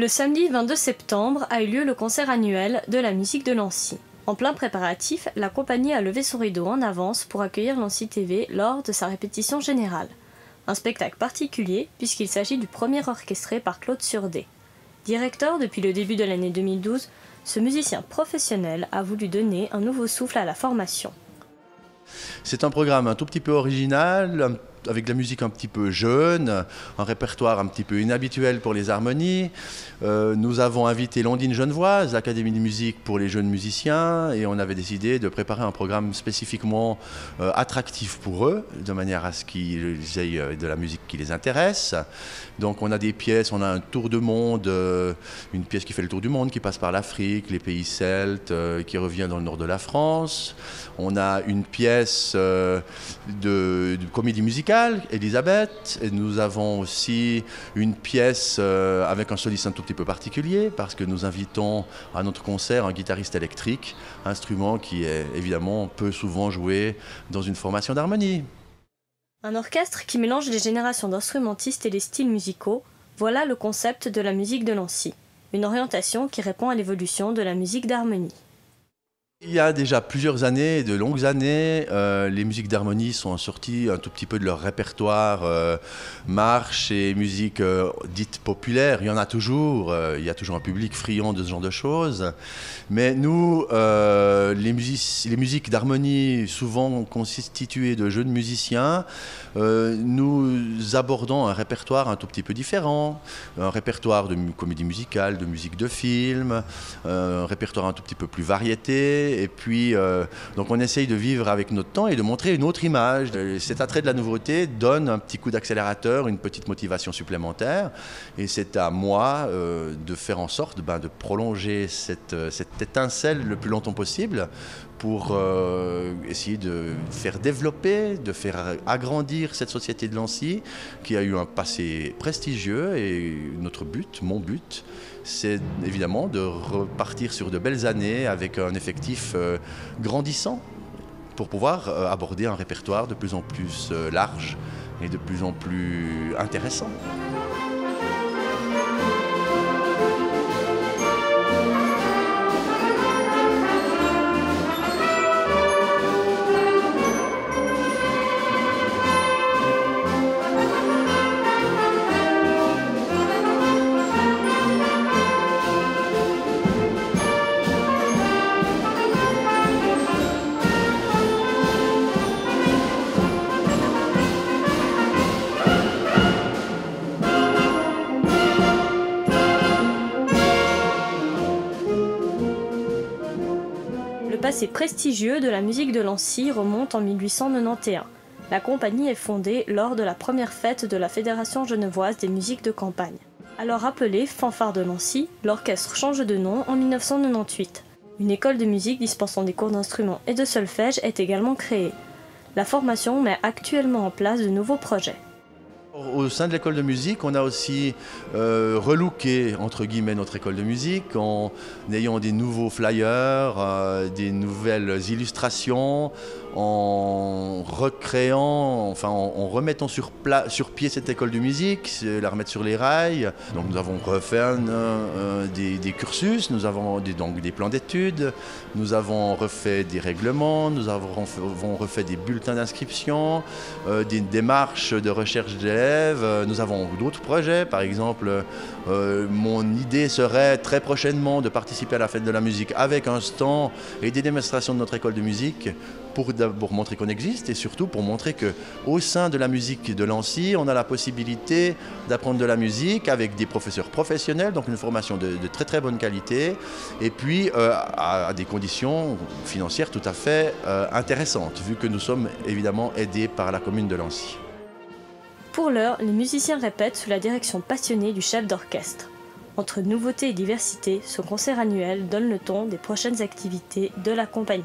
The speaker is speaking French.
Le samedi 22 septembre a eu lieu le concert annuel de la musique de Lancy. En plein préparatif, la compagnie a levé son rideau en avance pour accueillir Lancy TV lors de sa répétition générale. Un spectacle particulier puisqu'il s'agit du premier orchestré par Claude Surdé. Directeur depuis le début de l'année 2012, ce musicien professionnel a voulu donner un nouveau souffle à la formation. C'est un programme un tout petit peu original, avec de la musique un petit peu jeune, un répertoire un petit peu inhabituel pour les harmonies. Nous avons invité l'Ondine Genevoise, l'Académie de musique pour les jeunes musiciens, et on avait décidé de préparer un programme spécifiquement attractif pour eux, de manière à ce qu'ils aient de la musique qui les intéresse. Donc on a des pièces, on a un tour du monde, une pièce qui fait le tour du monde, qui passe par l'Afrique, les pays celtes, qui revient dans le nord de la France. On a une pièce de comédie musicale, Elisabeth, et nous avons aussi une pièce avec un soliste un tout petit peu particulier parce que nous invitons à notre concert un guitariste électrique, instrument qui est évidemment peu souvent joué dans une formation d'harmonie. Un orchestre qui mélange les générations d'instrumentistes et les styles musicaux, voilà le concept de la musique de Lancy, une orientation qui répond à l'évolution de la musique d'harmonie. Il y a déjà plusieurs années, de longues années, les musiques d'harmonie sont sorties un tout petit peu de leur répertoire marche et musique dite populaire. Il y en a toujours, il y a toujours un public friand de ce genre de choses. Mais nous, les musiques d'harmonie, souvent constituées de jeunes musiciens, nous abordons un répertoire un tout petit peu différent. Un répertoire de comédie musicale, de musique de film, un répertoire un tout petit peu plus variété. Et puis, donc on essaye de vivre avec notre temps et de montrer une autre image. Cet attrait de la nouveauté donne un petit coup d'accélérateur, une petite motivation supplémentaire. Et c'est à moi de faire en sorte de prolonger cette étincelle le plus longtemps possible pour essayer de faire développer, de faire agrandir cette société de Lancy qui a eu un passé prestigieux. Et notre but, mon but, c'est évidemment de repartir sur de belles années avec un effectif grandissant pour pouvoir aborder un répertoire de plus en plus large et de plus en plus intéressant. Le passé prestigieux de la musique de Lancy remonte en 1891. La compagnie est fondée lors de la première fête de la Fédération genevoise des musiques de campagne. Alors appelée Fanfare de Lancy, l'orchestre change de nom en 1998. Une école de musique dispensant des cours d'instruments et de solfège est également créée. La formation met actuellement en place de nouveaux projets. Au sein de l'école de musique, on a aussi relooké, entre guillemets, notre école de musique en ayant des nouveaux flyers, des nouvelles illustrations, en recréant, enfin en remettant sur pied cette école de musique, la remettre sur les rails. Donc nous avons refait des cursus, nous avons donc des plans d'études, nous avons refait des règlements, nous avons refait des bulletins d'inscription, des démarches de recherche d'élèves. Nous avons d'autres projets, par exemple, mon idée serait très prochainement de participer à la fête de la musique avec un stand et des démonstrations de notre école de musique pour d'abord montrer qu'on existe et surtout pour montrer qu'au sein de la musique de Lancy, on a la possibilité d'apprendre de la musique avec des professeurs professionnels, donc une formation de très très bonne qualité et puis à des conditions financières tout à fait intéressantes vu que nous sommes évidemment aidés par la commune de Lancy. Pour l'heure, les musiciens répètent sous la direction passionnée du chef d'orchestre. Entre nouveauté et diversité, ce concert annuel donne le ton des prochaines activités de la compagnie.